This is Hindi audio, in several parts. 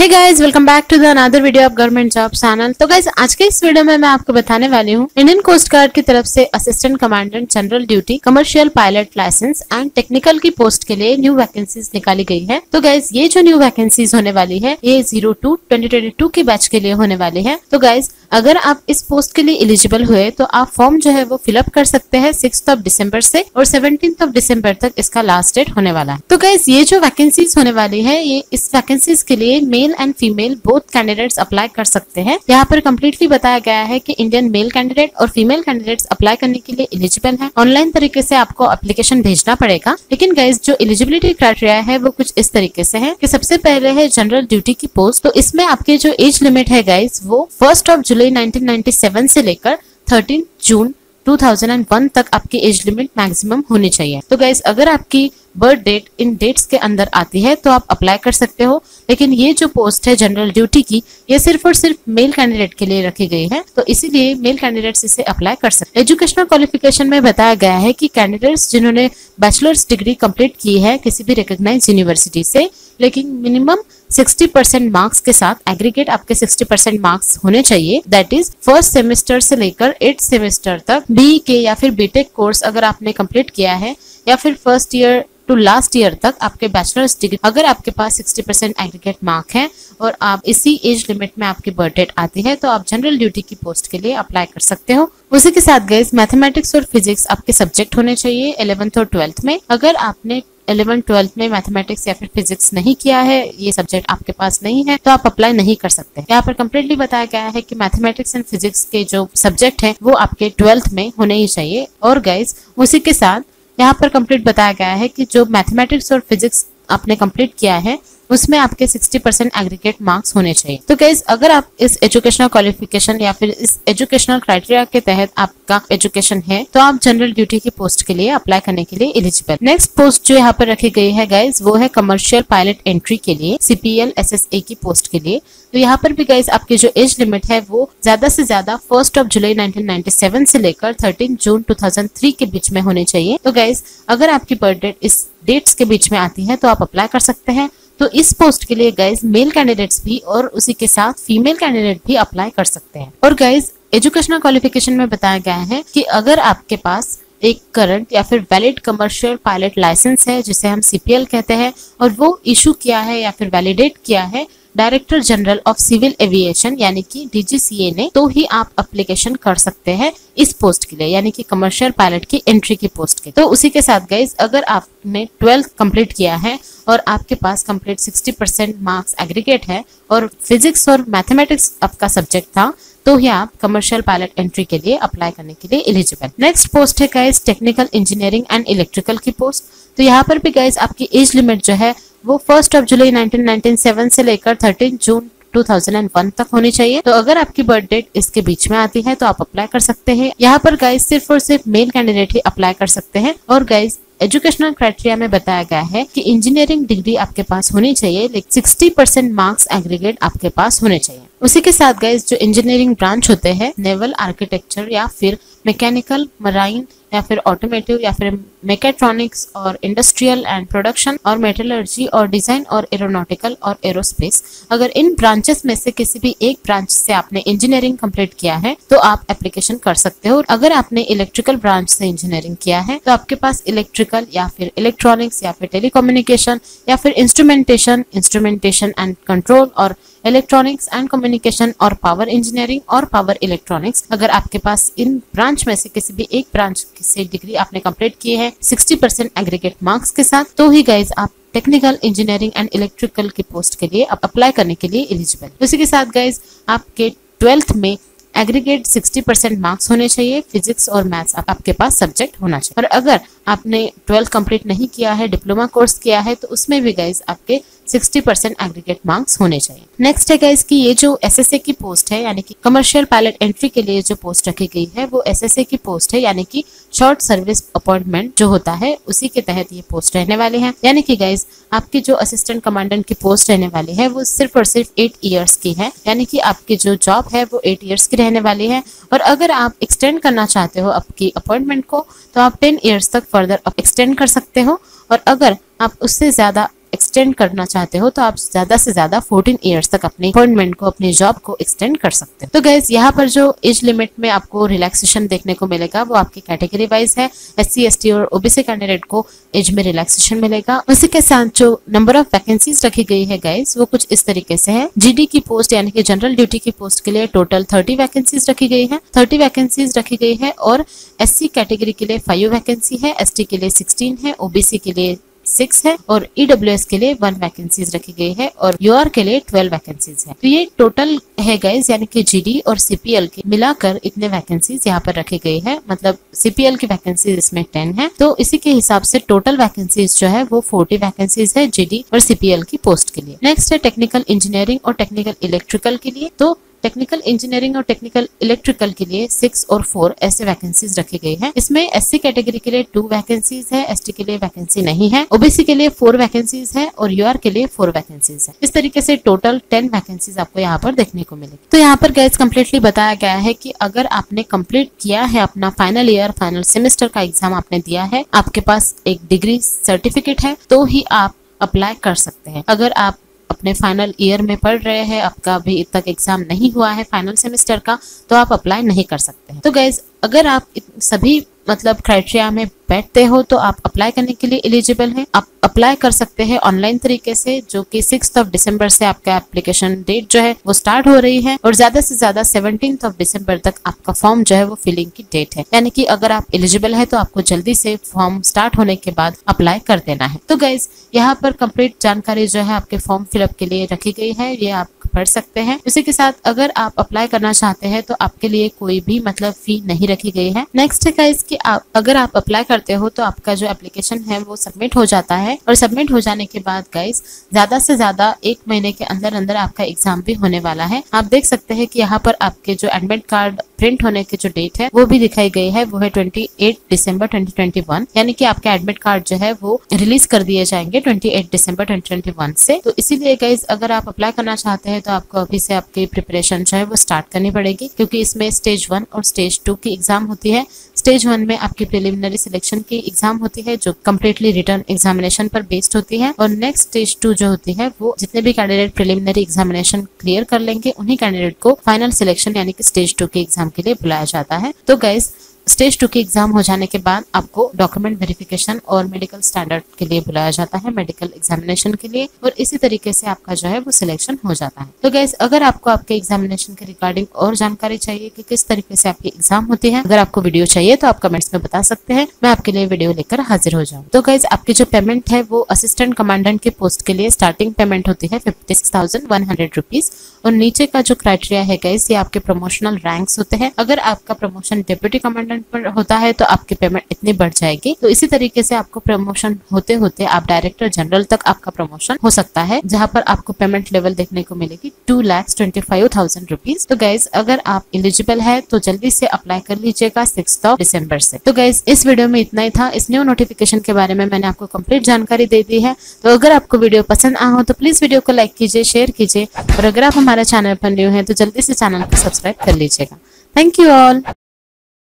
Hey guys, welcome back to the another video of government job channel. तो गाइस, आज के इस वीडियो में मैं आपको बताने वाली हूँ इंडियन कोस्ट गार्ड की तरफ से assistant commandant general duty commercial pilot licence and technical की पोस्ट के लिए न्यू वैकेंसीज निकाली गई है। तो गाइस, ये जो न्यू वैकेंसीज होने वाली है ये 02-2022 के बैच के लिए होने वाली है। तो गाइस, अगर आप इस पोस्ट के लिए एलिजिबल हुए तो आप फॉर्म जो है वो फिलअप कर सकते हैं 6 दिसंबर से और 17 दिसंबर तक इसका लास्ट डेट होने वाला है। तो गाइस, ये जो वैकेंसीज होने वाली है ये इस वैकेंसीज के लिए male and female both candidates apply कर सकते हैं। यहाँ पर कम्प्लीटली बताया गया है कि इंडियन मेल कैंडिडेट और फीमेल कैंडिडेट्स अप्लाई करने के लिए एलिजिबल है। ऑनलाइन तरीके से आपको एप्लीकेशन भेजना पड़ेगा। लेकिन गाइस, जो एलिजिबिलिटी क्राइटेरिया है वो कुछ इस तरीके से है कि सबसे पहले है जनरल ड्यूटी की पोस्ट। तो इसमें आपके जो एज लिमिट है गाइस वो 1 जुलाई 1997 से लेकर 13 जून 2001 तक आपकी एज लिमिट मैक्सिमम होनी चाहिए। तो गाइस, अगर आपकी बर्थ डेट इन डेट्स के अंदर आती है तो आप अप्लाई कर सकते हो। लेकिन ये जो पोस्ट है जनरल ड्यूटी की ये सिर्फ और सिर्फ मेल कैंडिडेट के लिए रखी गई है, तो इसीलिए मेल कैंडिडेट्स इसे अप्लाई कर सकते हैं। एजुकेशनल क्वालिफिकेशन में बताया गया है कि कैंडिडेट्स जिन्होंने बैचलर्स डिग्री कंप्लीट की है किसी भी रिकॉग्नाइज्ड यूनिवर्सिटी से, लेकिन मिनिमम 60% मार्क्स के साथ एग्रीगेट आपके 60% मार्क्स होने चाहिए। दैट इज फर्स्ट सेमेस्टर से लेकर 8th सेमेस्टर तक BE के या फिर बीटेक कोर्स अगर आपने कंप्लीट किया है या फिर first year to last year तक आपके बैचलर्स डिग्री, अगर आपके पास 60% एग्रीगेट मार्क है और आप इसी एज लिमिट में आपकी बर्थ डेट आती है तो आप जनरल ड्यूटी की पोस्ट के लिए अप्लाई कर सकते हो। उसी के साथ गाइस, मैथमेटिक्स और फिजिक्स आपके सब्जेक्ट होने चाहिए 11th और 12th में। अगर आपने 11th-12th में मैथमेटिक्स या फिर फिजिक्स नहीं किया है, ये सब्जेक्ट आपके पास नहीं है, तो आप अप्लाई नहीं कर सकते। यहाँ पर कम्प्लीटली बताया गया है कि मैथमेटिक्स एंड फिजिक्स के जो सब्जेक्ट है वो आपके 12th में होने ही चाहिए। और गाइस, उसी के साथ यहाँ पर कंप्लीट बताया गया है कि जो मैथमेटिक्स और फिजिक्स आपने कंप्लीट किया है उसमें आपके 60% एग्रीगेट मार्क्स होने चाहिए। तो गाइस, अगर आप इस एजुकेशनल क्वालिफिकेशन या फिर इस एजुकेशनल क्राइटेरिया के तहत आपका एजुकेशन है तो आप जनरल ड्यूटी की पोस्ट के लिए अप्लाई करने के लिए एलिजिबल। नेक्स्ट पोस्ट जो यहाँ पर रखी गई है गाइस वो है कमर्शियल पायलट एंट्री के लिए CPL SSA की पोस्ट के लिए। तो यहाँ पर भी गाइस आपकी जो एज लिमिट है वो ज्यादा से ज्यादा 1 जुलाई 1997 से लेकर 13 जून 2003 के बीच में होने चाहिए। तो गाइस, अगर आपकी बर्थ डेट इस डेट्स के बीच में आती है तो आप अप्लाई कर सकते हैं। तो इस पोस्ट के लिए गाइस मेल कैंडिडेट्स भी और उसी के साथ फीमेल कैंडिडेट भी अप्लाई कर सकते हैं। और गाइस, एजुकेशनल क्वालिफिकेशन में बताया गया है कि अगर आपके पास एक करंट या फिर वैलिड कमर्शियल पायलट लाइसेंस है जिसे हम CPL कहते हैं और वो इशू किया है या फिर वैलिडेट किया है director general of civil aviation यानी कि DGCA ने, तो ही आप एप्लीकेशन कर सकते हैं इस पोस्ट के लिए यानी कि कमर्शियल पायलट की एंट्री की पोस्ट के। तो उसी के साथ गाइस, अगर आपने 12th कंप्लीट किया है और आपके पास कंप्लीट 60% मार्क्स एग्रीगेट है और फिजिक्स और मैथमेटिक्स आपका सब्जेक्ट था तो ही आप कमर्शियल पायलट एंट्री के लिए अप्लाई करने के लिए एलिजिबल। नेक्स्ट पोस्ट है guys technical engineering and electrical की पोस्ट। तो यहाँ पर भी गाइस आपकी एज लिमिट जो है वो 1 जुलाई 1997 से लेकर 13 जून 2001 तक होनी चाहिए। तो अगर आपकी बर्थ डेट इसके बीच में आती है तो आप अप्लाई कर सकते हैं। यहाँ पर गाइस सिर्फ और सिर्फ मेल कैंडिडेट ही अप्लाई कर सकते हैं। और गाइस, एजुकेशनल क्राइटेरिया में बताया गया है कि इंजीनियरिंग डिग्री आपके पास होनी चाहिए, लेकिन 60% मार्क्स एग्रीगेट आपके पास होने चाहिए। उसी के साथ गाइस, जो इंजीनियरिंग ब्रांच होते हैं नेवल आर्किटेक्चर या फिर मैकेनिकल मराइन या फिर ऑटोमेटिव या फिर मैकेट्रॉनिक्स और इंडस्ट्रियल एंड प्रोडक्शन और मेटलर्जी और डिजाइन और एरोनॉटिकल और एरोस्पेस, अगर इन ब्रांचेस में से किसी भी एक ब्रांच से आपने इंजीनियरिंग कंप्लीट किया है तो आप एप्लीकेशन कर सकते हो। अगर आपने इलेक्ट्रिकल ब्रांच से इंजीनियरिंग किया है तो आपके पास इलेक्ट्रिकल या फिर इलेक्ट्रॉनिक्स या फिर टेलीकम्युनिकेशन या फिर इंस्ट्रूमेंटेशन एंड कंट्रोल और इलेक्ट्रॉनिक्स एंड कम्युनिकेशन और पावर इंजीनियरिंग और पावर इलेक्ट्रॉनिक्स, अगर आपके पास इन ब्रांच में से किसी भी एक ब्रांच से डिग्री आपने कंप्लीट की है 60% एग्रीगेट मार्क्स के साथ, तो ही गाइज आप टेक्निकल इंजीनियरिंग एंड इलेक्ट्रिकल की पोस्ट के लिए अप्लाई करने के लिए एलिजिबल। उसी के साथ गाइज आपके 12th में एग्रीगेट 60% मार्क्स होने चाहिए, फिजिक्स और मैथ्स आपके पास सब्जेक्ट होना चाहिए। और अगर आपने 12th कंप्लीट नहीं किया है, डिप्लोमा कोर्स किया है, तो उसमें भी गाइज आपके 60% एग्रीगेट मार्क्स होने चाहिए। नेक्स्ट है गाइस कि ये जो SSA की पोस्ट है यानी कि कमर्शियल पायलट एंट्री के लिए जो पोस्ट रखी गई है वो SSA की पोस्ट है यानी कि शॉर्ट सर्विस अपॉइंटमेंट जो होता है उसी के तहत ये पोस्ट रहने वाले हैं। यानी कि गाइस आपकी जो असिस्टेंट कमांडेंट की पोस्ट रहने वाली है वो सिर्फ और सिर्फ 8 ईयर्स की है, यानी कि आपकी जो जॉब है वो 8 ईयर्स की रहने वाली है। और अगर आप एक्सटेंड करना चाहते हो आपकी अपॉइंटमेंट को तो आप 10 ईयर्स तक फर्दर एक्सटेंड कर सकते हो। और अगर आप उससे ज्यादा एक्सटेंड करना चाहते हो तो आप ज्यादा से ज्यादा 14 ईयर्स तक अपनी अपॉइंटमेंट को, अपनी जॉब को एक्सटेंड कर सकते हो। तो गाइज यहाँ पर जो एज लिमिट में आपको रिलैक्सेशन देखने को मिलेगा वो आपकी कैटेगरी वाइज है। SC ST और OBC कैंडिडेट को एज में रिलैक्सेशन मिलेगा। उसी के साथ जो नंबर ऑफ वैकेंसीज रखी गई है गाइज वो कुछ इस तरीके से है। GD की पोस्ट यानी कि जनरल ड्यूटी की पोस्ट के लिए टोटल 30 वैकेंसीज रखी गई है। 30 वैकेंसीज रखी गई है और SC कैटेगरी के लिए 5 वैकेंसी है, ST के लिए 16 है, OBC के लिए 6 है और EWS के लिए 1 वैकेंसीज रखी गई है और UR के लिए 12 वैकेंसीज है। तो ये टोटल है गाइज, यानी कि GD और CPL के मिलाकर इतने वैकेंसीज यहाँ पर रखी गई है। मतलब CPL की वैकेंसीज इसमें 10 है, तो इसी के हिसाब से टोटल वैकेंसीज जो है वो 40 वैकेंसीज है GD और CPL की पोस्ट के लिए। नेक्स्ट है टेक्निकल इंजीनियरिंग और टेक्निकल इलेक्ट्रिकल के लिए। तो टेक्निकल इंजीनियरिंग और टेक्निकल इलेक्ट्रिकल के लिए 6 और 4 ऐसे वैकेंसीज रखी गई है। इसमें SC कैटेगरी के लिए 2 वैकेंसीज है, ST के लिए वैकेंसी नहीं है, OBC के लिए 4 वैकेंसीज है और UR के लिए 4 वैकेंसीज है। इस तरीके से टोटल 10 वैकेंसीज आपको यहाँ पर देखने को मिलेगी। तो यहाँ पर गाइस कंप्लीटली बताया गया है कि अगर आपने कंप्लीट किया है अपना फाइनल ईयर, फाइनल सेमेस्टर का एग्जाम आपने दिया है, आपके पास एक डिग्री सर्टिफिकेट है, तो ही आप अप्लाई कर सकते हैं। अगर आप अपने फाइनल ईयर में पढ़ रहे हैं, आपका अभी तक एग्जाम नहीं हुआ है फाइनल सेमेस्टर का, तो आप अप्लाई नहीं कर सकते हैं। तो गाइज अगर आप सभी मतलब क्राइटेरिया में बैठते हो तो आप अप्लाई करने के लिए एलिजिबल हैं। आप अप्लाई कर सकते हैं ऑनलाइन तरीके से, जो कि 6 दिसंबर से आपका एप्लीकेशन डेट जो है वो स्टार्ट हो रही है और ज्यादा से ज्यादा 17 दिसंबर तक आपका फॉर्म जो है वो फिलिंग की डेट है। यानी कि अगर आप एलिजिबल है तो आपको जल्दी से फॉर्म स्टार्ट होने के बाद अप्लाई कर देना है। तो गाइज यहाँ पर कंप्लीट जानकारी जो है आपके फॉर्म फिलअप के लिए रखी गई है, ये आप पढ़ सकते हैं। उसी के साथ अगर आप अप्लाई करना चाहते हैं तो आपके लिए कोई भी मतलब फी नहीं रखी गई है। नेक्स्ट है गाइस कि अगर आप अप्लाई करते हो तो आपका जो एप्लीकेशन है वो सबमिट हो जाता है और सबमिट हो जाने के बाद गाइस ज्यादा से ज्यादा 1 महीने के अंदर अंदर आपका एग्जाम भी होने वाला है। आप देख सकते हैं कि यहाँ पर आपके जो एडमिट कार्ड प्रिंट होने की जो डेट है वो भी दिखाई गई है, वो है 28 दिसंबर 2021, यानी कि आपके एडमिट कार्ड जो है वो रिलीज कर दिए जाएंगे 28 दिसंबर 2021 से। तो इसीलिए गाइस अगर आप अप्लाई करना चाहते हैं तो आपको अभी से आपकी प्रिपरेशन जो है वो स्टार्ट करनी पड़ेगी, क्योंकि इसमें स्टेज 1 और स्टेज 2 की एग्जाम होती है। स्टेज 1 में आपकी प्रिलिमिनरी सिलेक्शन की एग्जाम होती है जो कम्प्लीटली रिटर्न एग्जामिनेशन पर बेस्ड होती है, और नेक्स्ट स्टेज 2 जो होती है वो जितने भी कैंडिडेट प्रिलिमिनरी एग्जामिनेशन क्लियर कर लेंगे उन्हीं कैंडिडेट को फाइनल सिलेक्शन यानी कि स्टेज 2 के एग्जाम के लिए बुलाया जाता है। तो गाइस स्टेज 2 की एग्जाम हो जाने के बाद आपको डॉक्यूमेंट वेरिफिकेशन और मेडिकल स्टैंडर्ड के लिए बुलाया जाता है, मेडिकल एग्जामिनेशन के लिए, और इसी तरीके से आपका जो है वो सिलेक्शन हो जाता है। तो गाइस अगर आपको आपके एग्जामिनेशन के रिगार्डिंग और जानकारी चाहिए कि किस तरीके से आपकी एग्जाम होती है, अगर आपको वीडियो चाहिए तो आप कमेंट्स में बता सकते हैं, मैं आपके लिए वीडियो लेकर हाजिर हो जाऊँ। तो गाइस आपकी जो पेमेंट है वो असिस्टेंट कमांडेंट की पोस्ट के लिए स्टार्टिंग पेमेंट होती है 56,100 रुपीज, और नीचे का जो क्राइटेरिया है गाइस ये आपके प्रमोशनल रैंक्स होते हैं। अगर आपका प्रमोशन डिप्यूटी कमांडेंट पर होता है तो आपकी पेमेंट इतनी बढ़ जाएगी। तो इसी तरीके से आपको प्रमोशन होते होते आप डायरेक्टर जनरल तक आपका प्रमोशन हो सकता है, जहां पर आपको पेमेंट लेवल देखने को मिलेगी 2,25,000 रुपीज। तो गाइज अगर आप एलिजिबल है तो जल्दी से अप्लाई कर लीजिएगा 6 दिसंबर से। तो गाइज इस वीडियो में इतना ही था। इस न्यू नोटिफिकेशन के बारे में मैंने आपको कंप्लीट जानकारी दे दी है। तो अगर आपको वीडियो पसंद आया हो तो प्लीज वीडियो को लाइक कीजिए, शेयर कीजिए, और अगर आप हमारे चैनल पर न्यू हैं तो जल्दी से चैनल को सब्सक्राइब कर लीजिएगा। Thank you all.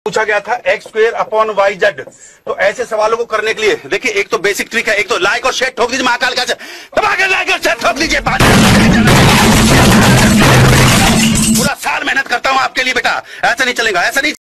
पूछा गया था x² तो ऐसे सवालों को करने के लिए देखिए, एक तो बेसिक ट्रिक है, एक तो लाइक और शेयर ठोक दीजिए, महाकाल का दबा के लाइक और शेयर ठोक दीजिए। पूरा साल मेहनत करता हूं आपके लिए बेटा, ऐसा नहीं चलेगा, ऐसा नहीं।